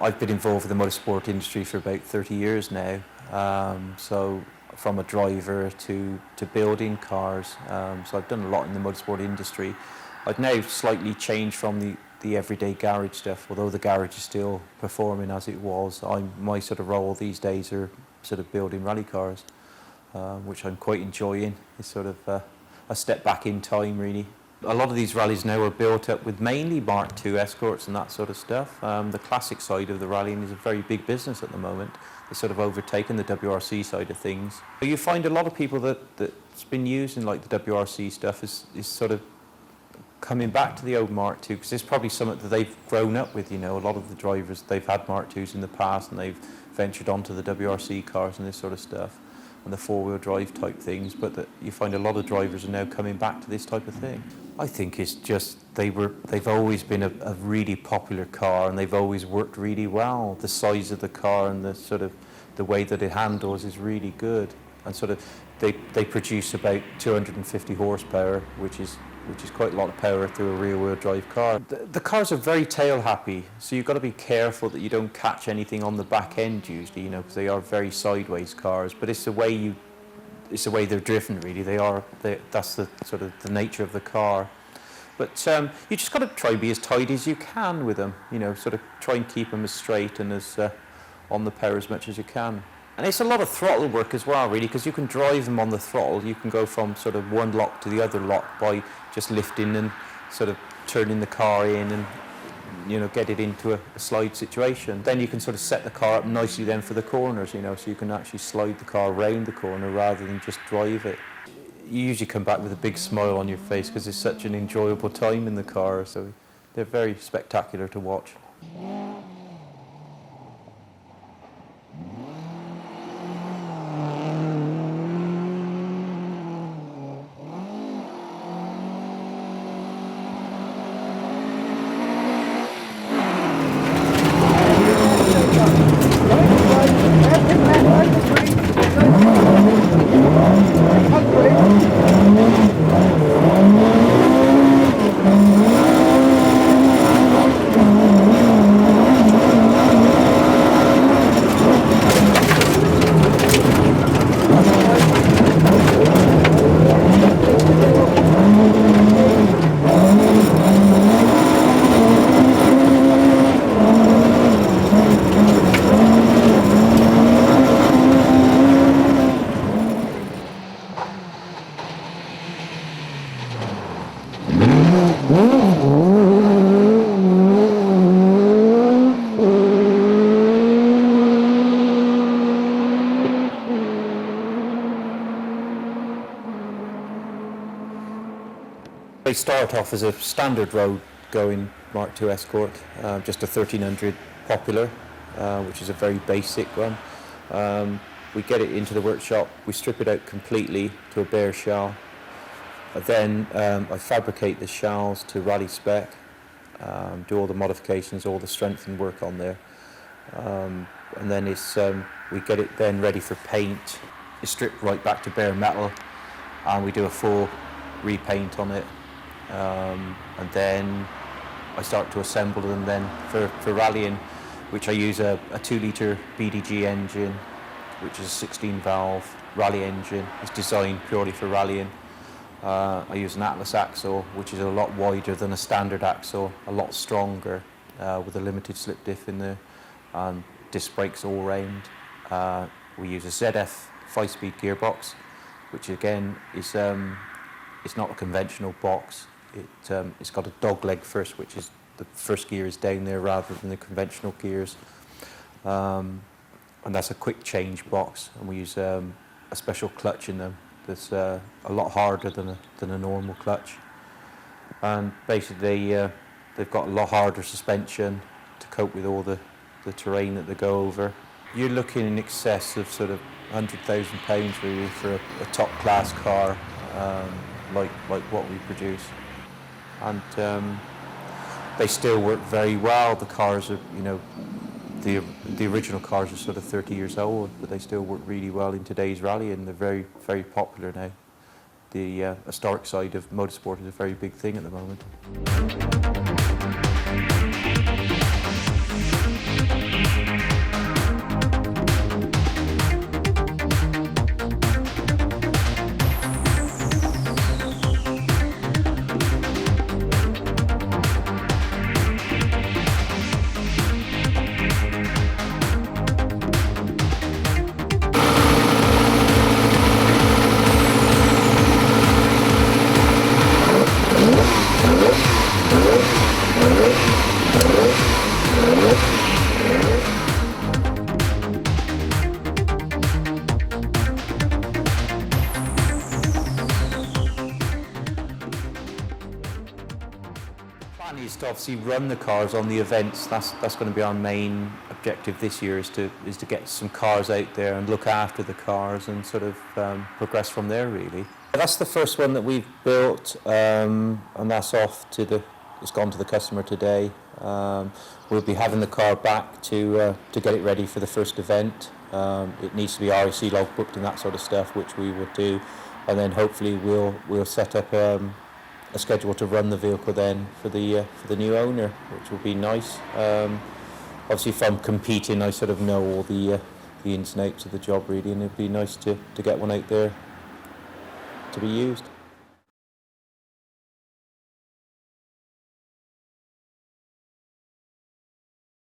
I've been involved with the motorsport industry for about 30 years now. So from a driver to building cars. So I've done a lot in the motorsport industry. I've now slightly changed from the everyday garage stuff, although the garage is still performing as it was. My sort of role these days are sort of building rally cars, which I'm quite enjoying. It's sort of a step back in time, really. A lot of these rallies now are built up with mainly Mk2 Escorts and that sort of stuff. The classic side of the rallying is a very big business at the moment. It's sort of overtaken the WRC side of things. You find a lot of people that's been using like the WRC stuff is sort of coming back to the old Mk2, because it's probably something that they've grown up with. You know, a lot of the drivers, they've had Mk2s in the past and they've ventured onto the WRC cars and this sort of stuff, and the four-wheel drive type things, but you find a lot of drivers are now coming back to this type of thing. I think it's just they've always been a really popular car, and they've always worked really well. The size of the car and the sort of the way that it handles is really good, and sort of they produce about 250 horsepower, which is quite a lot of power through a rear-wheel drive car. The cars are very tail happy, so you've got to be careful that you don't catch anything on the back end usually, you know, because they are very sideways cars. But it's the way they're driven, really. That's the sort of the nature of the car. But you just got to try to be as tidy as you can with them, you know, sort of try and keep them as straight and as on the power as much as you can. And it's a lot of throttle work as well, really, because you can drive them on the throttle. You can go from sort of one lock to the other lock by just lifting and sort of turning the car in and, you know, get it into a slide situation. Then you can sort of set the car up nicely then for the corners, you know, so you can actually slide the car around the corner rather than just drive it. You usually come back with a big smile on your face because it's such an enjoyable time in the car, so they're very spectacular to watch. They start off as a standard road going Mk2 Escort, just a 1300 popular, which is a very basic one. We get it into the workshop, we strip it out completely to a bare shell. Then I fabricate the shells to rally spec, do all the modifications, all the strengthening work on there. And then we get it then ready for paint. It's stripped right back to bare metal, and we do a full repaint on it. And then I start to assemble them then for rallying, which I use a 2-litre BDG engine, which is a 16 valve rally engine. It's designed purely for rallying. I use an Atlas axle, which is a lot wider than a standard axle, a lot stronger, with a limited slip diff in there, and disc brakes all round. We use a ZF 5-speed gearbox, which again is it's not a conventional box. It's got a dog leg first, which is the first gear is down there rather than the conventional gears. And that's a quick change box, and we use a special clutch in them that's a lot harder than a normal clutch. And basically they've got a lot harder suspension to cope with all the terrain that they go over. You're looking in excess of sort of £100,000 really for a top class car like what we produce. And they still work very well. The cars are, you know, the original cars are sort of 30 years old, but they still work really well in today's rally, and they're very, very popular now. The historic side of motorsport is a very big thing at the moment. is to obviously run the cars on the events. That's going to be our main objective this year, is to get some cars out there and look after the cars and sort of progress from there, really. That's the first one that we've built, and that's it's gone to the customer today. We'll be having the car back to get it ready for the first event. It needs to be RAC log booked and that sort of stuff, which we will do, and then hopefully we'll set up a schedule to run the vehicle then for the new owner, which will be nice. Obviously, from competing, I sort of know all the ins and outs of the job, really, and it'd be nice to get one out there to be used.